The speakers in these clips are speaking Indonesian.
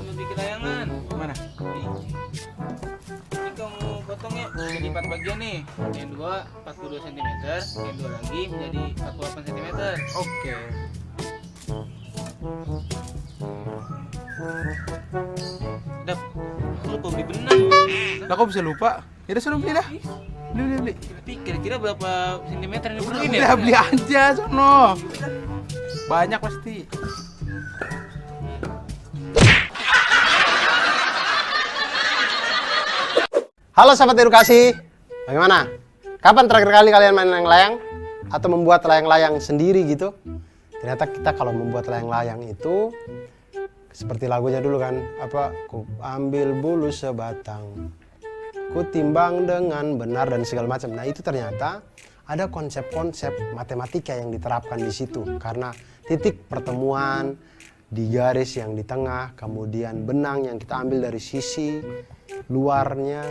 buat bikin layangan. Mana? Nih. Ini kamu potongnya jadi 4 bagian nih. Yang dua 42 cm, yang dua lagi menjadi 48 cm. Oke. Dap, aku lupa beli benang. Lah kok bisa lupa? Ya udah suruh beli dah. Beli. Tapi kira-kira berapa sentimeter yang diperluin Beli, ya? beli aja sono. Banyak pasti. Halo sahabat edukasi, bagaimana? Kapan terakhir kali kalian main layang-layang? Atau membuat layang-layang sendiri gitu? Ternyata kita kalau membuat layang-layang itu seperti lagunya dulu kan, ku ambil bulu sebatang, ku timbang dengan benar dan segala macam. Nah itu ternyata ada konsep-konsep matematika yang diterapkan di situ, karena titik pertemuan di garis yang di tengah, kemudian benang yang kita ambil dari sisi luarnya,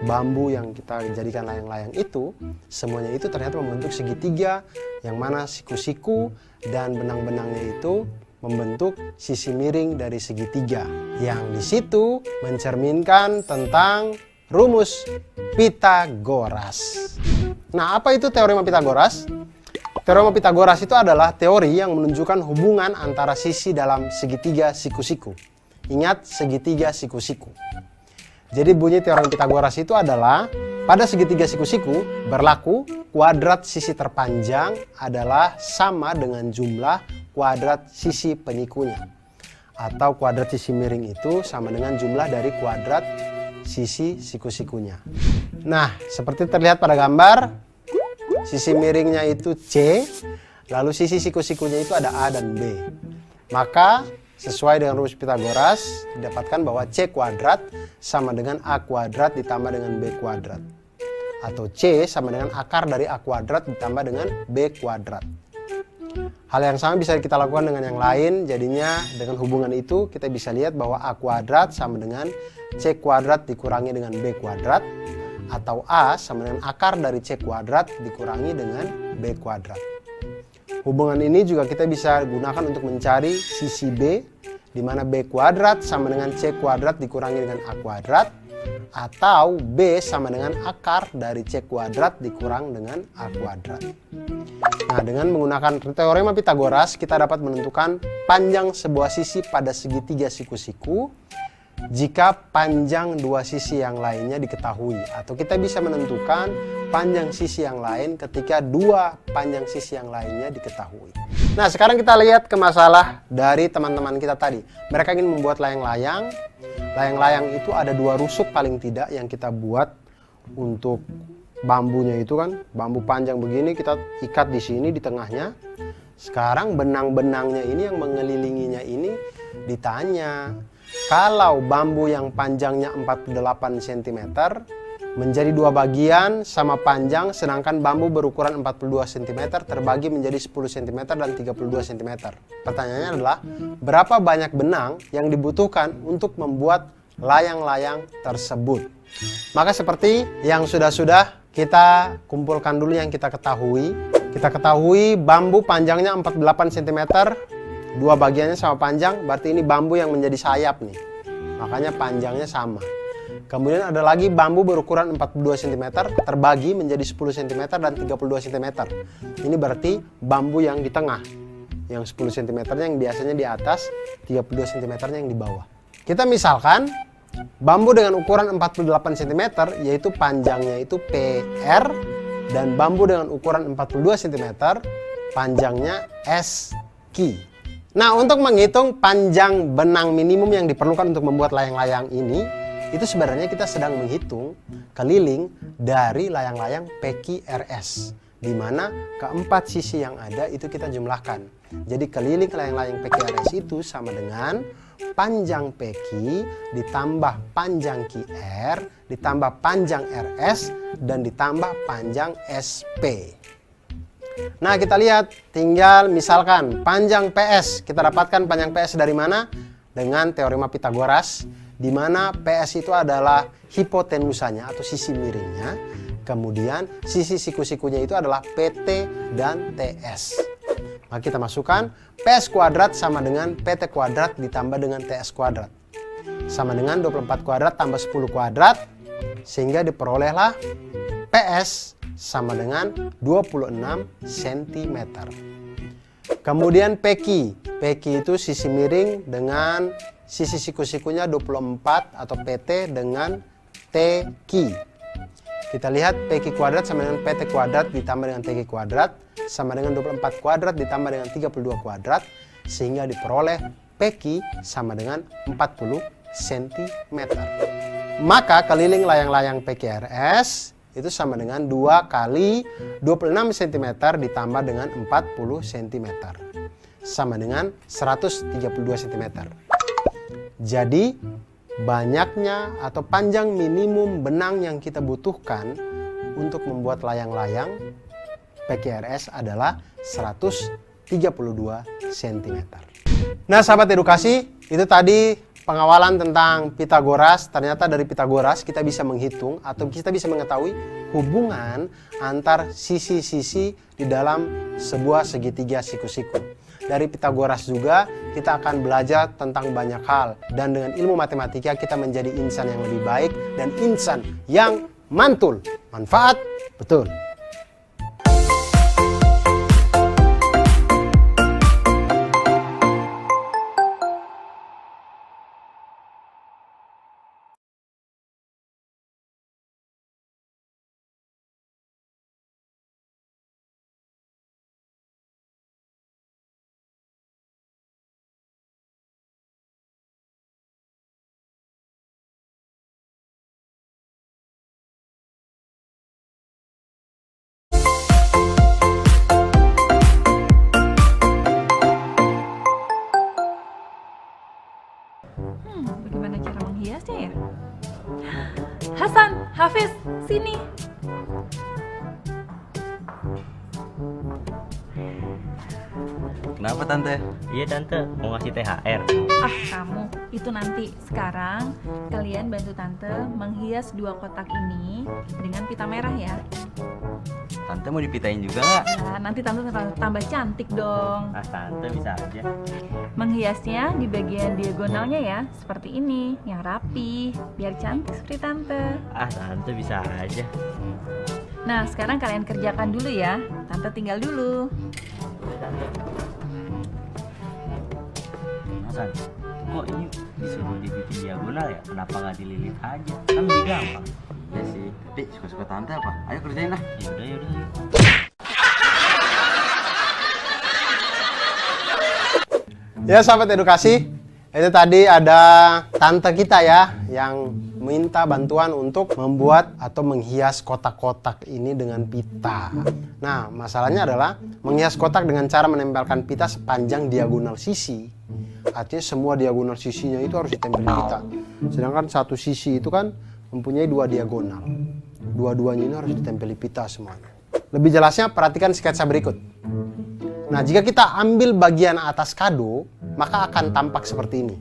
bambu yang kita jadikan layang-layang itu, semuanya itu ternyata membentuk segitiga, yang mana siku-siku dan benang-benangnya itu membentuk sisi miring dari segitiga, yang di situ mencerminkan tentang rumus Pitagoras. Nah, apa itu teorema Pitagoras? Teorema Pitagoras itu adalah teori yang menunjukkan hubungan antara sisi dalam segitiga siku-siku. Ingat, segitiga siku-siku. Jadi bunyi teorema Pitagoras itu adalah pada segitiga siku-siku berlaku kuadrat sisi terpanjang adalah sama dengan jumlah kuadrat sisi penyikunya. Atau kuadrat sisi miring itu sama dengan jumlah dari kuadrat sisi siku-sikunya. Nah, seperti terlihat pada gambar, sisi miringnya itu C, lalu sisi siku-sikunya itu ada A dan B. Maka sesuai dengan rumus Pitagoras didapatkan bahwa C kuadrat sama dengan A kuadrat ditambah dengan B kuadrat. Atau C sama dengan akar dari A kuadrat ditambah dengan B kuadrat. Hal yang sama bisa kita lakukan dengan yang lain, jadinya dengan hubungan itu kita bisa lihat bahwa A kuadrat sama dengan C kuadrat dikurangi dengan B kuadrat, atau A sama dengan akar dari C kuadrat dikurangi dengan B kuadrat. Hubungan ini juga kita bisa gunakan untuk mencari sisi B, di mana B kuadrat sama dengan C kuadrat dikurangi dengan A kuadrat, atau B sama dengan akar dari C kuadrat dikurang dengan A kuadrat. Nah, dengan menggunakan teorema Pitagoras kita dapat menentukan panjang sebuah sisi pada segitiga siku-siku jika panjang dua sisi yang lainnya diketahui, atau kita bisa menentukan panjang sisi yang lain ketika dua panjang sisi yang lainnya diketahui. Nah, sekarang kita lihat ke masalah dari teman-teman kita tadi. Mereka ingin membuat layang-layang. Layang-layang itu ada dua rusuk paling tidak yang kita buat untuk bambunya itu kan. Bambu panjang begini kita ikat di sini di tengahnya. Sekarang benang-benangnya ini yang mengelilinginya ini ditanya, kalau bambu yang panjangnya 48 cm menjadi dua bagian sama panjang, sedangkan bambu berukuran 42 cm terbagi menjadi 10 cm dan 32 cm. Pertanyaannya adalah, berapa banyak benang yang dibutuhkan untuk membuat layang-layang tersebut? Maka seperti yang sudah-sudah kita kumpulkan dulu yang kita ketahui. Kita ketahui bambu panjangnya 48 cm, dua bagiannya sama panjang, berarti ini bambu yang menjadi sayap nih. Makanya panjangnya sama. Kemudian ada lagi bambu berukuran 42 cm terbagi menjadi 10 cm dan 32 cm. Ini berarti bambu yang di tengah. Yang 10 cm yang biasanya di atas, 32 cm yang di bawah. Kita misalkan bambu dengan ukuran 48 cm yaitu panjangnya itu PR, dan bambu dengan ukuran 42 cm panjangnya SQ. Nah, untuk menghitung panjang benang minimum yang diperlukan untuk membuat layang-layang ini, itu sebenarnya kita sedang menghitung keliling dari layang-layang PQRS, di mana keempat sisi yang ada itu kita jumlahkan. Jadi keliling layang-layang PQRS itu sama dengan panjang PQ ditambah panjang QR ditambah panjang RS dan ditambah panjang SP. Nah, kita lihat, tinggal misalkan panjang PS. Kita dapatkan panjang PS dari mana? Dengan teorema Pitagoras, di mana PS itu adalah hipotenusanya atau sisi miringnya. Kemudian sisi siku-sikunya itu adalah PT dan TS. Maka kita masukkan PS kuadrat sama dengan PT kuadrat ditambah dengan TS kuadrat. sama dengan 24 kuadrat tambah 10 kuadrat, sehingga diperolehlah PS sama dengan 26 cm. Kemudian PQ. PQ itu sisi miring dengan sisi siku-sikunya 24 atau PT dengan TQ. Kita lihat PQ kuadrat sama dengan PT kuadrat ditambah dengan TQ kuadrat sama dengan 24 kuadrat ditambah dengan 32 kuadrat, sehingga diperoleh PQ sama dengan 40 cm. Maka keliling layang-layang PQRS itu sama dengan 2 kali 26 cm ditambah dengan 40 cm. Sama dengan 132 cm. Jadi banyaknya atau panjang minimum benang yang kita butuhkan untuk membuat layang-layang PQRS adalah 132 cm. Nah, sahabat edukasi, itu tadi pengawalan tentang Pitagoras. Ternyata dari Pitagoras kita bisa menghitung atau kita bisa mengetahui hubungan antar sisi-sisi di dalam sebuah segitiga siku-siku. Dari Pitagoras juga kita akan belajar tentang banyak hal, dan dengan ilmu matematika kita menjadi insan yang lebih baik dan insan yang mantul. Manfaat betul. Bagaimana cara menghiasnya ya? Hasan, Hafiz, sini. Kenapa tante? Iya tante, mau ngasih THR. Ah, kamu. Itu nanti. Sekarang kalian bantu tante menghias 2 kotak ini dengan pita merah ya. Tante mau dipitain juga nggak? Nah, nanti tante tambah cantik dong. Ah tante bisa aja. Menghiasnya di bagian diagonalnya ya, seperti ini, yang rapi, biar cantik seperti tante. Ah tante bisa aja. Nah, sekarang kalian kerjakan dulu ya. Tante tinggal dulu. Hasan, kok ini disuruh dibikin diagonal ya? Kenapa nggak dililit aja? Kan lebih gampang. Iya sih. Dek, suka-suka tante apa? Ayo kerjain lah. Yaudah. Ya sahabat edukasi, itu tadi ada tante kita ya yang minta bantuan untuk membuat atau menghias kotak-kotak ini dengan pita. Nah, masalahnya adalah menghias kotak dengan cara menempelkan pita sepanjang diagonal sisi. Artinya semua diagonal sisinya itu harus ditempelin pita. Sedangkan satu sisi itu kan mempunyai 2 diagonal. Dua-duanya ini harus ditempeli pita semuanya. Lebih jelasnya perhatikan sketsa berikut. Nah, jika kita ambil bagian atas kado, maka akan tampak seperti ini.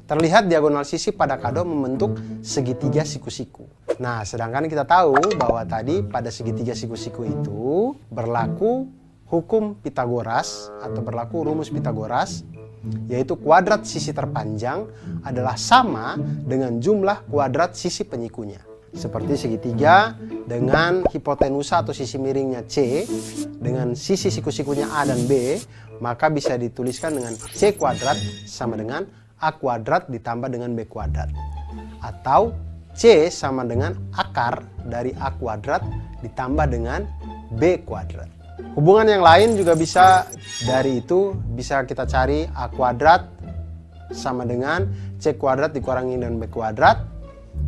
Terlihat diagonal sisi pada kado membentuk segitiga siku-siku. Nah, sedangkan kita tahu bahwa tadi pada segitiga siku-siku itu berlaku hukum Pitagoras atau berlaku rumus Pitagoras, yaitu kuadrat sisi terpanjang adalah sama dengan jumlah kuadrat sisi penyikunya. Seperti segitiga dengan hipotenusa atau sisi miringnya C dengan sisi siku-sikunya A dan B, maka bisa dituliskan dengan C kuadrat sama dengan A kuadrat ditambah dengan B kuadrat. Atau C sama dengan akar dari A kuadrat ditambah dengan B kuadrat. Hubungan yang lain juga bisa dari itu, bisa kita cari A kuadrat sama dengan C kuadrat dikurangi dengan B kuadrat,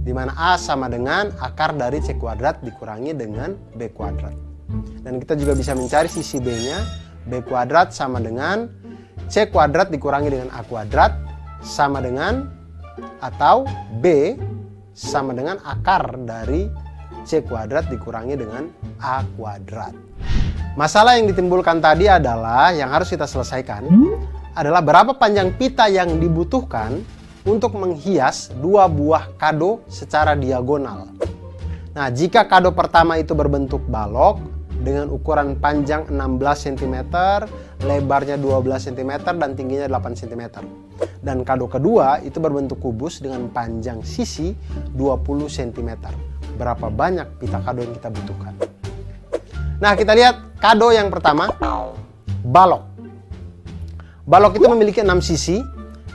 di mana A sama dengan akar dari C kuadrat dikurangi dengan B kuadrat. Dan kita juga bisa mencari sisi B-nya, B kuadrat sama dengan C kuadrat dikurangi dengan A kuadrat sama dengan, atau B sama dengan akar dari C kuadrat dikurangi dengan A kuadrat. Masalah yang ditimbulkan tadi adalah, yang harus kita selesaikan adalah berapa panjang pita yang dibutuhkan untuk menghias 2 buah kado secara diagonal. Nah, jika kado pertama itu berbentuk balok dengan ukuran panjang 16 cm, lebarnya 12 cm dan tingginya 8 cm. Dan kado kedua itu berbentuk kubus dengan panjang sisi 20 cm. Berapa banyak pita kado yang kita butuhkan? Nah, kita lihat kado yang pertama, balok. Balok itu memiliki 6 sisi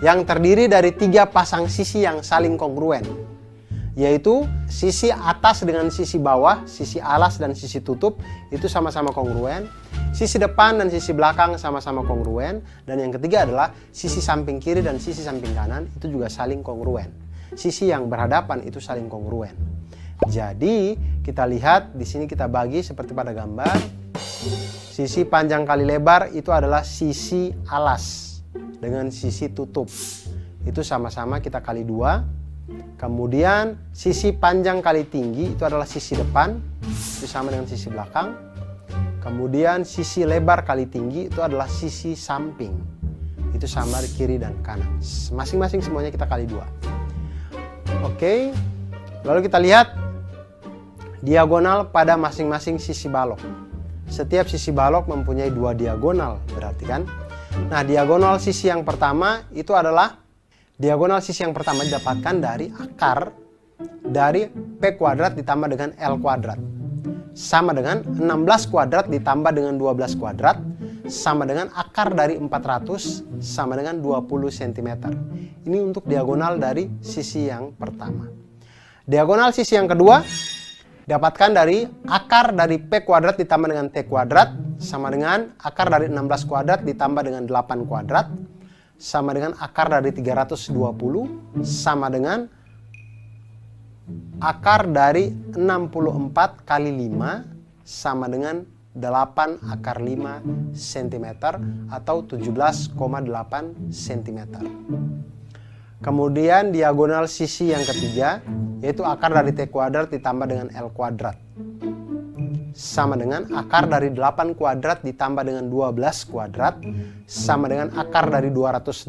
yang terdiri dari 3 pasang sisi yang saling kongruen, yaitu sisi atas dengan sisi bawah, sisi alas dan sisi tutup itu sama-sama kongruen. Sisi depan dan sisi belakang sama-sama kongruen. Dan yang ketiga adalah sisi samping kiri dan sisi samping kanan itu juga saling kongruen. Sisi yang berhadapan itu saling kongruen. Jadi kita lihat di sini kita bagi seperti pada gambar. Sisi panjang kali lebar itu adalah sisi alas dengan sisi tutup. Itu sama-sama kita kali 2. Kemudian sisi panjang kali tinggi itu adalah sisi depan, itu sama dengan sisi belakang. Kemudian sisi lebar kali tinggi itu adalah sisi samping, itu sama di kiri dan kanan. Masing-masing semuanya kita kali 2. Oke, lalu kita lihat diagonal pada masing-masing sisi balok. Setiap sisi balok mempunyai 2 diagonal, berarti kan? Nah, diagonal sisi yang pertama itu adalah diagonal sisi yang pertama didapatkan dari akar dari P kuadrat ditambah dengan L kuadrat. Sama dengan 16 kuadrat ditambah dengan 12 kuadrat sama dengan akar dari 400 sama dengan 20 cm. Ini untuk diagonal dari sisi yang pertama. Diagonal sisi yang kedua dapatkan dari akar dari P kuadrat ditambah dengan T kuadrat sama dengan akar dari 16 kuadrat ditambah dengan 8 kuadrat sama dengan akar dari 320 sama dengan akar dari 64 kali 5 sama dengan 8 akar 5 cm atau 17,8 cm. Kemudian diagonal sisi yang ketiga yaitu akar dari T kuadrat ditambah dengan L kuadrat sama dengan akar dari 8 kuadrat ditambah dengan 12 kuadrat sama dengan akar dari 208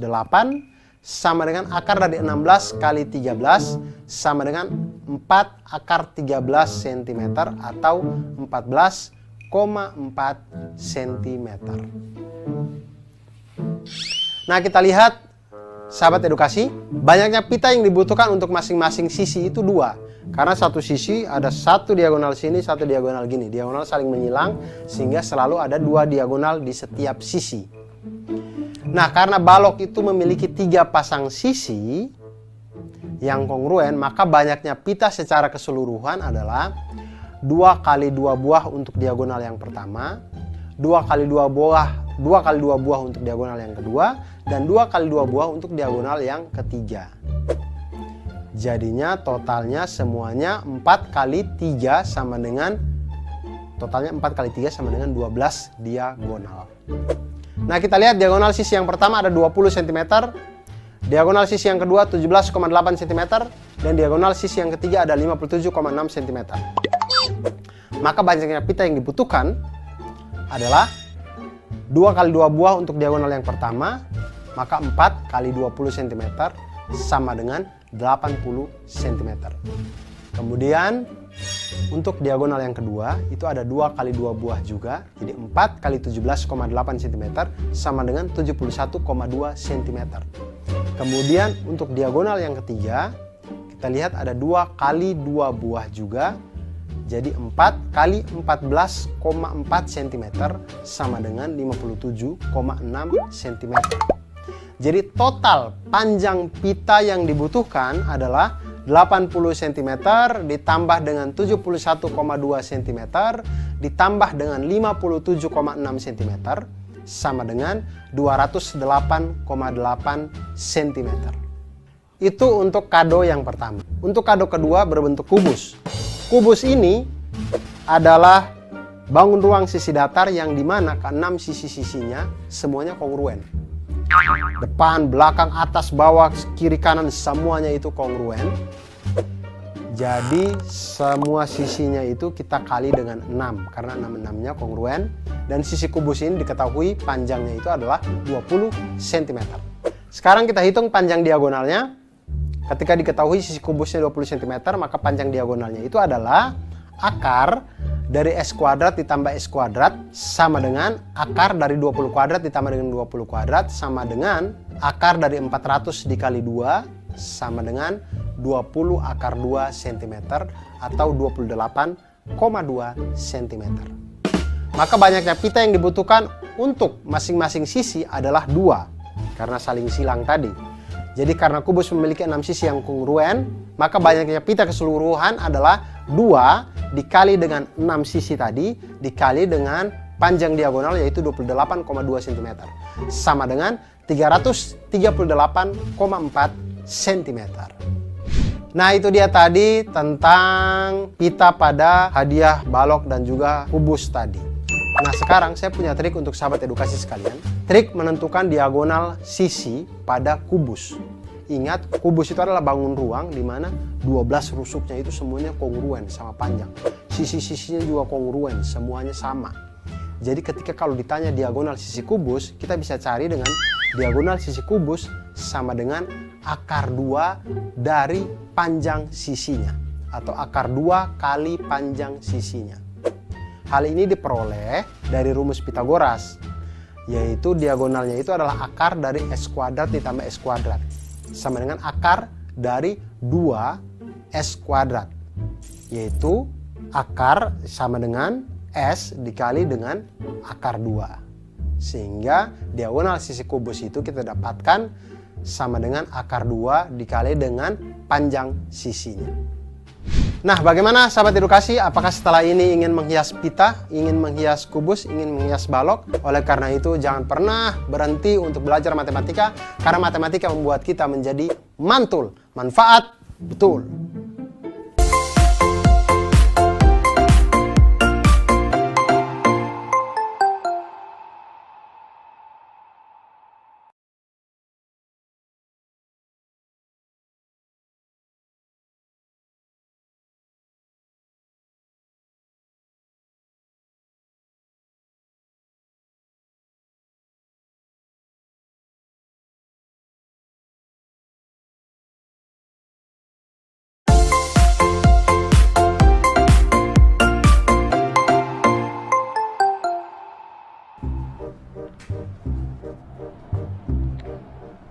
sama dengan akar dari 16 kali 13 sama dengan 4 akar 13 cm atau 14,4 cm. Nah, kita lihat sahabat edukasi, banyaknya pita yang dibutuhkan untuk masing-masing sisi itu 2. Karena satu sisi ada satu diagonal sini, satu diagonal gini. Diagonal saling menyilang sehingga selalu ada 2 diagonal di setiap sisi. Nah, karena balok itu memiliki 3 pasang sisi yang kongruen, maka banyaknya pita secara keseluruhan adalah 2 kali 2 buah untuk diagonal yang pertama, 2 kali 2 buah untuk diagonal yang kedua, dan 2 kali 2 buah untuk diagonal yang ketiga. Jadinya totalnya semuanya 4 kali 3 sama dengan totalnya 4 kali 3 sama dengan 12 diagonal. Nah, kita lihat diagonal sisi yang pertama ada 20 cm, diagonal sisi yang kedua 17,8 cm, dan diagonal sisi yang ketiga ada 57,6 cm. Maka banyaknya pita yang dibutuhkan adalah 2 kali 2 buah untuk diagonal yang pertama, maka 4 kali 20 cm sama dengan 80 cm. Kemudian untuk diagonal yang kedua itu ada 2 kali 2 buah juga, jadi 4 kali 17,8 cm sama dengan 71,2 cm. Kemudian untuk diagonal yang ketiga kita lihat ada 2 kali 2 buah juga, jadi 4 kali 14,4 cm sama dengan 57,6 cm. Jadi total panjang pita yang dibutuhkan adalah 80 cm ditambah dengan 71,2 cm ditambah dengan 57,6 cm sama dengan 208,8 cm. Itu untuk kado yang pertama. Untuk kado kedua berbentuk kubus. Kubus ini adalah bangun ruang sisi datar yang dimana ke-6 sisi-sisinya semuanya kongruen. Depan, belakang, atas, bawah, kiri, kanan semuanya itu kongruen. Jadi semua sisinya itu kita kali dengan 6 karena 6-6-nya kongruen. Dan sisi kubus ini diketahui panjangnya itu adalah 20 cm. Sekarang kita hitung panjang diagonalnya. Ketika diketahui sisi kubusnya 20 cm, maka panjang diagonalnya itu adalah akar dari S kuadrat ditambah S kuadrat sama dengan akar dari 20 kuadrat ditambah dengan 20 kuadrat sama dengan akar dari 400 dikali 2 sama dengan 20 akar 2 cm atau 28,2 cm. Maka banyaknya pita yang dibutuhkan untuk masing-masing sisi adalah 2 karena saling silang tadi. Jadi karena kubus memiliki 6 sisi yang kongruen, maka banyaknya pita keseluruhan adalah 2 dikali dengan 6 sisi tadi dikali dengan panjang diagonal yaitu 28,2 cm sama dengan 338,4 cm. Nah, itu dia tadi tentang pita pada hadiah balok dan juga kubus tadi. Nah, sekarang saya punya trik untuk sahabat edukasi sekalian. Trik menentukan diagonal sisi pada kubus. Ingat, kubus itu adalah bangun ruang di mana 12 rusuknya itu semuanya kongruen sama panjang. Sisi-sisinya juga kongruen, semuanya sama. Jadi ketika kalau ditanya diagonal sisi kubus, kita bisa cari dengan diagonal sisi kubus sama dengan akar 2 dari panjang sisinya. Atau akar 2 kali panjang sisinya. Hal ini diperoleh dari rumus Pitagoras, yaitu diagonalnya itu adalah akar dari S kuadrat ditambah S kuadrat sama dengan akar dari 2 S kuadrat, yaitu akar sama dengan S dikali dengan akar 2. Sehingga diagonal sisi kubus itu kita dapatkan sama dengan akar 2 dikali dengan panjang sisinya. Nah, bagaimana sahabat edukasi? Apakah setelah ini ingin menghias pita, ingin menghias kubus, ingin menghias balok? Oleh karena itu, jangan pernah berhenti untuk belajar matematika, karena matematika membuat kita menjadi mantul, manfaat betul.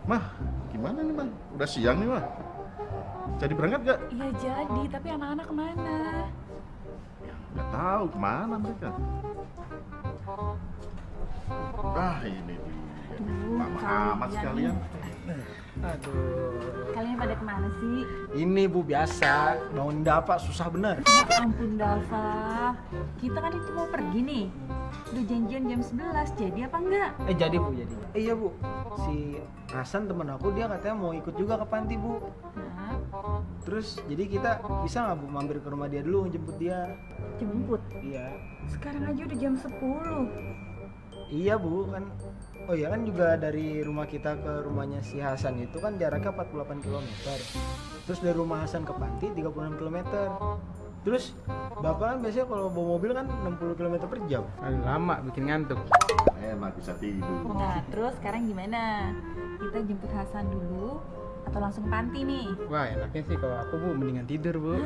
Mah, gimana nih, Mah? Udah siang nih, Mah. Jadi berangkat gak? Iya jadi, tapi anak-anak kemana? Gak tahu kemana mereka. Ah, ini dia. Lama amat sekalian. Aduh. Kalian pada kemana sih? Ini Bu biasa, bangun dapat susah bener. Ya ampun Dava, kita kan itu mau pergi nih. Udah janjian jam 11, jadi apa enggak? Jadi Bu, jadi. Iya Bu, si Hasan temen aku dia katanya mau ikut juga ke panti Bu. Nah, Terus jadi kita bisa nggak Bu mampir ke rumah dia dulu jemput dia? jemput. Iya. Sekarang aja udah jam 10. Iya Bu kan. Oh iya kan juga dari rumah kita ke rumahnya si Hasan itu kan jaraknya 48 km. Terus dari rumah Hasan ke panti 36 km. Terus Bapak kan biasanya kalau bawa mobil kan 60 km per jam. Aduh, lama bikin ngantuk. Enak bisa tidur. Nah, terus sekarang gimana? Kita jemput Hasan dulu atau langsung panti nih? Wah, enaknya sih kalau aku Bu mendingan tidur Bu.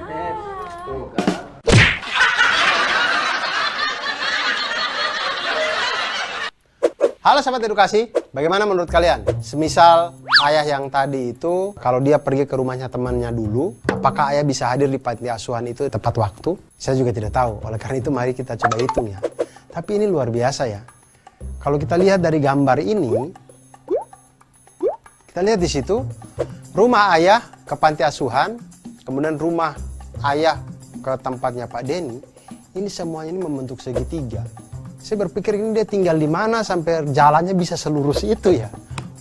Halo sahabat edukasi, bagaimana menurut kalian? Semisal ayah yang tadi itu, kalau dia pergi ke rumahnya temannya dulu, apakah ayah bisa hadir di panti asuhan itu tepat waktu? Saya juga tidak tahu, oleh karena itu mari kita coba hitung ya. Tapi ini luar biasa ya. Kalau kita lihat dari gambar ini, kita lihat di situ, rumah ayah ke panti asuhan, kemudian rumah ayah ke tempatnya Pak Denny, ini semuanya ini membentuk segitiga. Saya berpikir ini dia tinggal di mana sampai jalannya bisa selurus itu ya.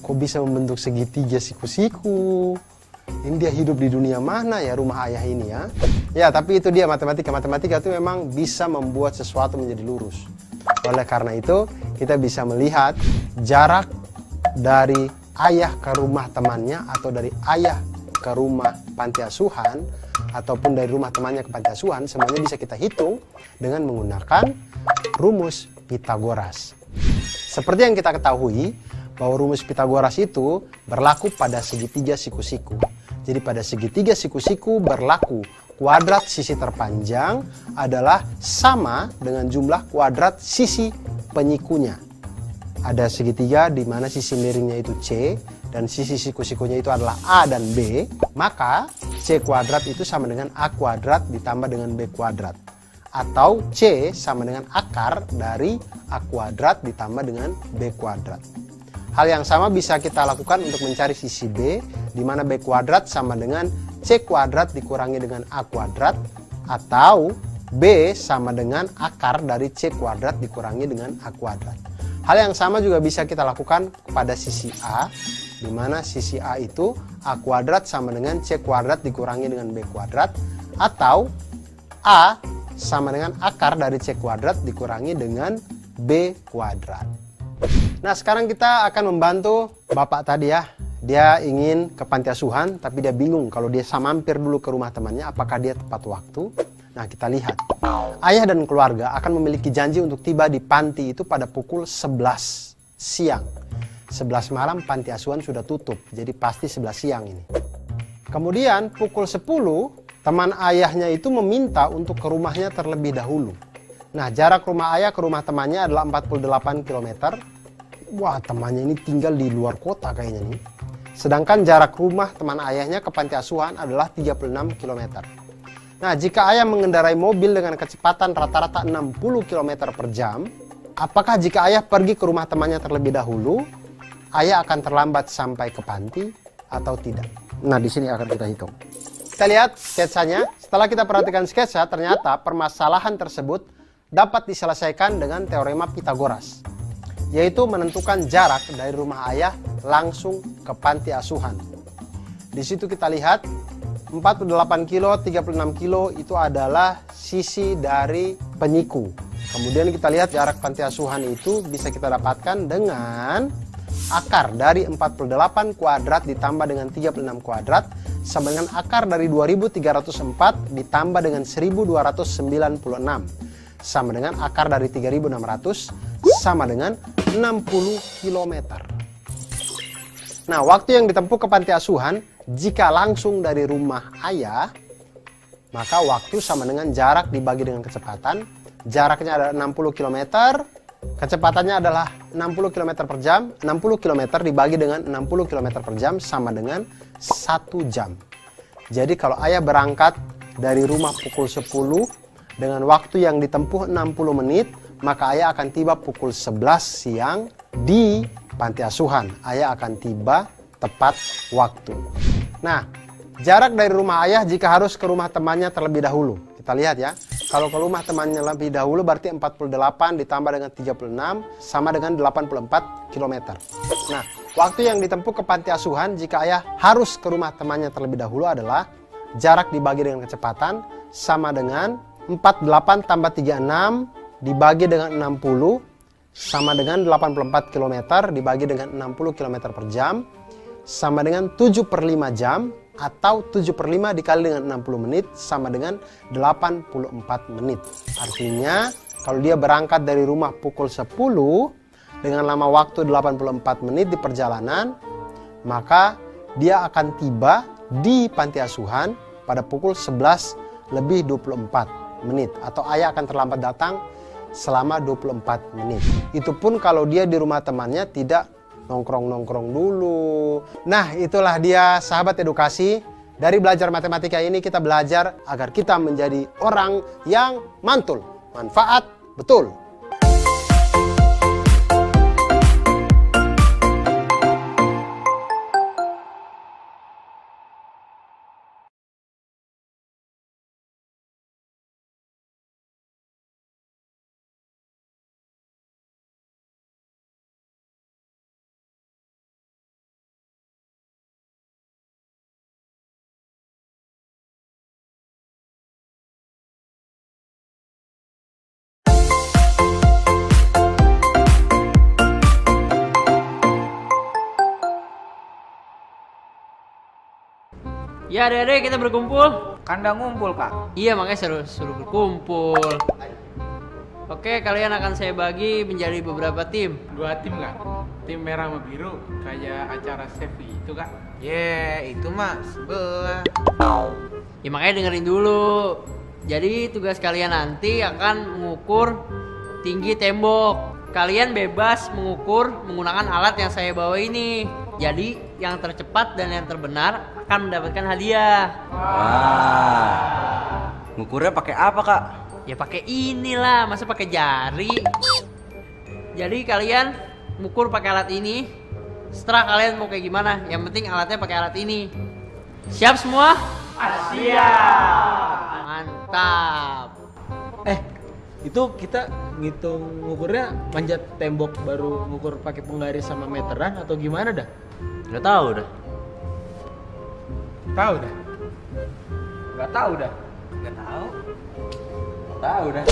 Kok bisa membentuk segitiga siku-siku? Ini dia hidup di dunia mana ya rumah ayah ini ya? Ya, tapi itu dia matematika. Matematika itu memang bisa membuat sesuatu menjadi lurus. Oleh karena itu, kita bisa melihat jarak dari ayah ke rumah temannya atau dari ayah ke rumah panti asuhan ataupun dari rumah temannya ke panti asuhan, semuanya bisa kita hitung dengan menggunakan rumus Pitagoras. Seperti yang kita ketahui bahwa rumus Pitagoras itu berlaku pada segitiga siku-siku. Jadi pada segitiga siku-siku berlaku kuadrat sisi terpanjang adalah sama dengan jumlah kuadrat sisi penyikunya. Ada segitiga di mana sisi miringnya itu C dan sisi siku-sikunya itu adalah A dan B, maka C kuadrat itu sama dengan A kuadrat ditambah dengan B kuadrat. Atau C sama dengan akar dari A kuadrat ditambah dengan B kuadrat. Hal yang sama bisa kita lakukan untuk mencari sisi B, di mana B kuadrat sama dengan C kuadrat dikurangi dengan A kuadrat, atau B sama dengan akar dari C kuadrat dikurangi dengan A kuadrat. Hal yang sama juga bisa kita lakukan kepada sisi A, di mana sisi A itu A kuadrat sama dengan C kuadrat dikurangi dengan B kuadrat, atau A sama dengan akar dari C kuadrat dikurangi dengan B kuadrat. Nah, sekarang kita akan membantu Bapak tadi ya. Dia ingin ke panti asuhan, tapi dia bingung kalau dia mampir dulu ke rumah temannya, apakah dia tepat waktu. Nah, kita lihat. Ayah dan keluarga akan memiliki janji untuk tiba di panti itu pada pukul 11 siang. 11 malam panti asuhan sudah tutup, jadi pasti 11 siang ini. Kemudian pukul 10, teman ayahnya itu meminta untuk ke rumahnya terlebih dahulu. Nah, jarak rumah ayah ke rumah temannya adalah 48 km. Wah, temannya ini tinggal di luar kota kayaknya nih. Sedangkan jarak rumah teman ayahnya ke panti asuhan adalah 36 km. Nah, jika ayah mengendarai mobil dengan kecepatan rata-rata 60 km per jam, apakah jika ayah pergi ke rumah temannya terlebih dahulu, ayah akan terlambat sampai ke panti atau tidak? Nah, di sini akan kita hitung. Kita lihat sketsanya. Setelah kita perhatikan sketsa, ternyata permasalahan tersebut dapat diselesaikan dengan teorema Pitagoras, yaitu menentukan jarak dari rumah ayah langsung ke panti asuhan. Di situ kita lihat 48 kilo, 36 kilo itu adalah sisi dari penyiku. Kemudian kita lihat jarak panti asuhan itu bisa kita dapatkan dengan akar dari 48 kuadrat ditambah dengan 36 kuadrat sama dengan akar dari 2304 ditambah dengan 1296 sama dengan akar dari 3600 sama dengan 60 km. Nah, waktu yang ditempuh ke panti asuhan jika langsung dari rumah ayah, maka waktu sama dengan jarak dibagi dengan kecepatan. Jaraknya adalah 60 km, kecepatannya adalah 60 km per jam. 60 km dibagi dengan 60 km per jam sama dengan 1 jam. Jadi kalau ayah berangkat dari rumah pukul 10 dengan waktu yang ditempuh 60 menit, maka ayah akan tiba pukul 11 siang di panti asuhan. Ayah akan tiba tepat waktu. Nah, jarak dari rumah ayah jika harus ke rumah temannya terlebih dahulu. Kita lihat ya. Kalau ke rumah temannya lebih dahulu berarti 48 ditambah dengan 36 sama dengan 84 km. Nah, waktu yang ditempuh ke panti asuhan jika ayah harus ke rumah temannya terlebih dahulu adalah jarak dibagi dengan kecepatan sama dengan 48 tambah 36 dibagi dengan 60 sama dengan 84 km dibagi dengan 60 km per jam sama dengan 7/5 jam, atau 7/5 dikali dengan 60 menit sama dengan 84 menit. Artinya kalau dia berangkat dari rumah pukul 10 dengan lama waktu 84 menit di perjalanan, maka dia akan tiba di panti asuhan pada pukul 11:24 menit, atau ayah akan terlambat datang selama 24 menit. Itu pun kalau dia di rumah temannya tidak nongkrong-nongkrong dulu. Nah, itulah dia sahabat edukasi. Dari belajar matematika ini kita belajar agar kita menjadi orang yang mantul. Manfaat betul. Ya adek-adek kita berkumpul. Kandang ngumpul, Kak. Iya makanya suruh berkumpul. Oke, kalian akan saya bagi menjadi beberapa tim. 2 tim, Kak. Tim merah sama biru kayak acara Sevi itu, Kak. Itu mah sebelah. Ya makanya dengerin dulu. Jadi tugas kalian nanti akan mengukur tinggi tembok. Kalian bebas mengukur menggunakan alat yang saya bawa ini. Jadi yang tercepat dan yang terbenar akan mendapatkan hadiah. Wah. Ngukurnya pakai apa, Kak? Ya pakai inilah, masa pakai jari. Jadi kalian mengukur pakai alat ini. Setelah kalian mau kayak gimana, yang penting alatnya pakai alat ini. Siap semua? Siap. Mantap. Itu kita ngitung ngukurnya manjat tembok baru ngukur pakai penggaris sama meteran atau gimana dah? Nggak tahu dah. Tahu dah. Nggak tahu dah. Tahu dah.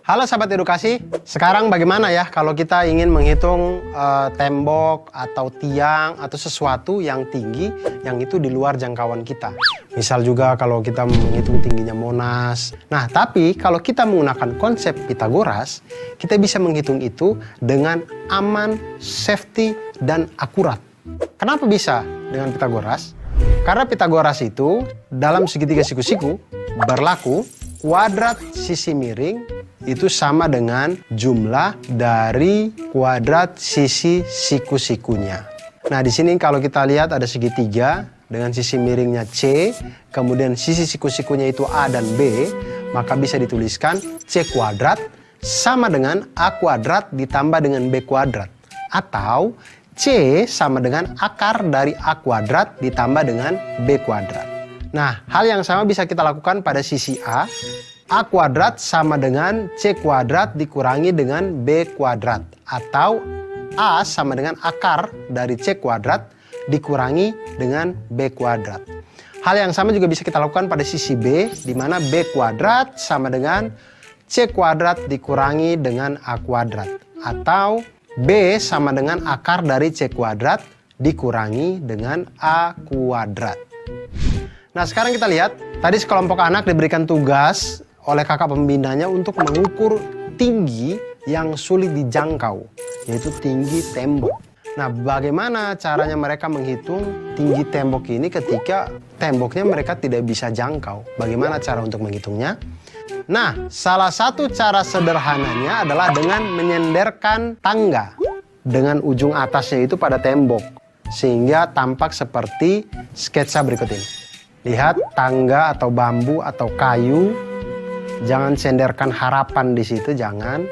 Halo sahabat edukasi, sekarang bagaimana ya kalau kita ingin menghitung tembok atau tiang atau sesuatu yang tinggi yang itu di luar jangkauan kita. Misal juga kalau kita menghitung tingginya Monas. Nah, tapi kalau kita menggunakan konsep Pitagoras, kita bisa menghitung itu dengan aman, safety, dan akurat. Kenapa bisa dengan Pitagoras? Karena Pitagoras itu dalam segitiga siku-siku berlaku kuadrat sisi miring itu sama dengan jumlah dari kuadrat sisi siku-sikunya. Nah, di sini kalau kita lihat ada segitiga dengan sisi miringnya C, kemudian sisi siku-sikunya itu A dan B, maka bisa dituliskan C kuadrat sama dengan A kuadrat ditambah dengan B kuadrat. Atau C sama dengan akar dari A kuadrat ditambah dengan B kuadrat. Nah, hal yang sama bisa kita lakukan pada sisi A. A kuadrat sama dengan C kuadrat dikurangi dengan B kuadrat. Atau A sama dengan akar dari C kuadrat dikurangi dengan B kuadrat. Hal yang sama juga bisa kita lakukan pada sisi B, di mana B kuadrat sama dengan C kuadrat dikurangi dengan A kuadrat. Atau B sama dengan akar dari C kuadrat dikurangi dengan A kuadrat. Nah, sekarang kita lihat, tadi sekelompok anak diberikan tugas oleh kakak pembinanya untuk mengukur tinggi yang sulit dijangkau, yaitu tinggi tembok. Nah, bagaimana caranya mereka menghitung tinggi tembok ini ketika temboknya mereka tidak bisa jangkau? Bagaimana cara untuk menghitungnya? Nah, salah satu cara sederhananya adalah dengan menyenderkan tangga dengan ujung atasnya itu pada tembok, sehingga tampak seperti sketsa berikut ini. Lihat, tangga atau bambu atau kayu. Jangan senderkan harapan di situ, jangan,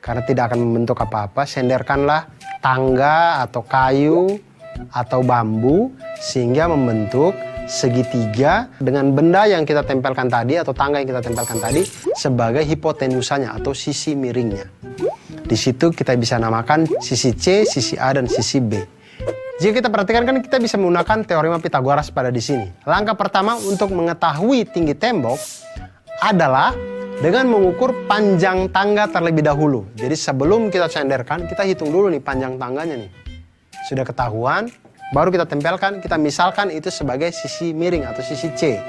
karena tidak akan membentuk apa-apa. Senderkanlah tangga atau kayu atau bambu sehingga membentuk segitiga dengan benda yang kita tempelkan tadi atau tangga yang kita tempelkan tadi sebagai hipotenusanya atau sisi miringnya. Di situ kita bisa namakan sisi C, sisi A, dan sisi B. Jika kita perhatikan kan kita bisa menggunakan teorema Pitagoras pada di sini. Langkah pertama untuk mengetahui tinggi tembok adalah dengan mengukur panjang tangga terlebih dahulu. Jadi sebelum kita senderkan, kita hitung dulu nih panjang tangganya nih. Sudah ketahuan, baru kita tempelkan, kita misalkan itu sebagai sisi miring atau sisi C.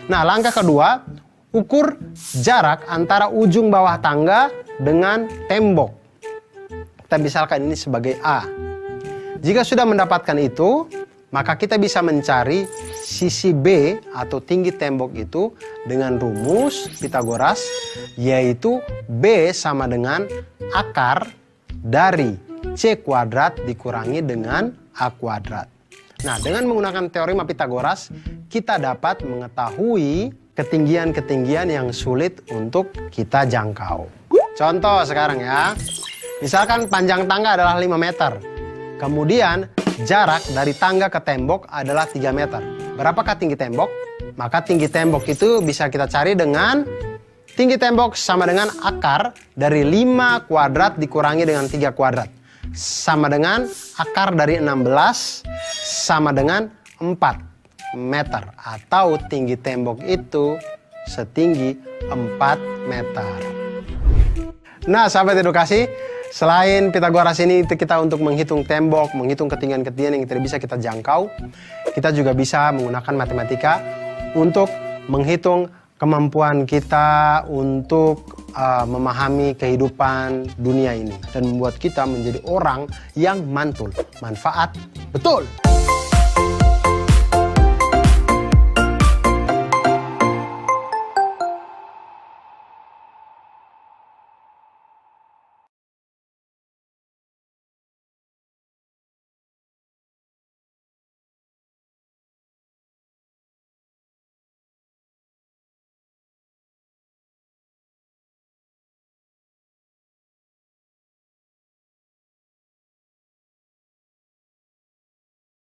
Nah, langkah kedua, ukur jarak antara ujung bawah tangga dengan tembok. Kita misalkan ini sebagai A. Jika sudah mendapatkan itu, maka kita bisa mencari sisi B atau tinggi tembok itu dengan rumus Pitagoras, yaitu B sama dengan akar dari C kuadrat dikurangi dengan A kuadrat. Nah, dengan menggunakan teorema Pitagoras, kita dapat mengetahui ketinggian-ketinggian yang sulit untuk kita jangkau. Contoh sekarang ya, misalkan panjang tangga adalah 5 meter. Kemudian jarak dari tangga ke tembok adalah 3 meter. Berapakah tinggi tembok? Maka tinggi tembok itu bisa kita cari dengan tinggi tembok sama dengan akar dari 5 kuadrat dikurangi dengan 3 kuadrat. Sama dengan akar dari 16 sama dengan 4 meter. Atau tinggi tembok itu setinggi 4 meter. Nah, sahabat edukasi, selain Pitagoras ini kita untuk menghitung tembok, menghitung ketinggian-ketinggian yang tidak bisa kita jangkau, kita juga bisa menggunakan matematika untuk menghitung kemampuan kita untuk memahami kehidupan dunia ini dan membuat kita menjadi orang yang mantul. Manfaat betul.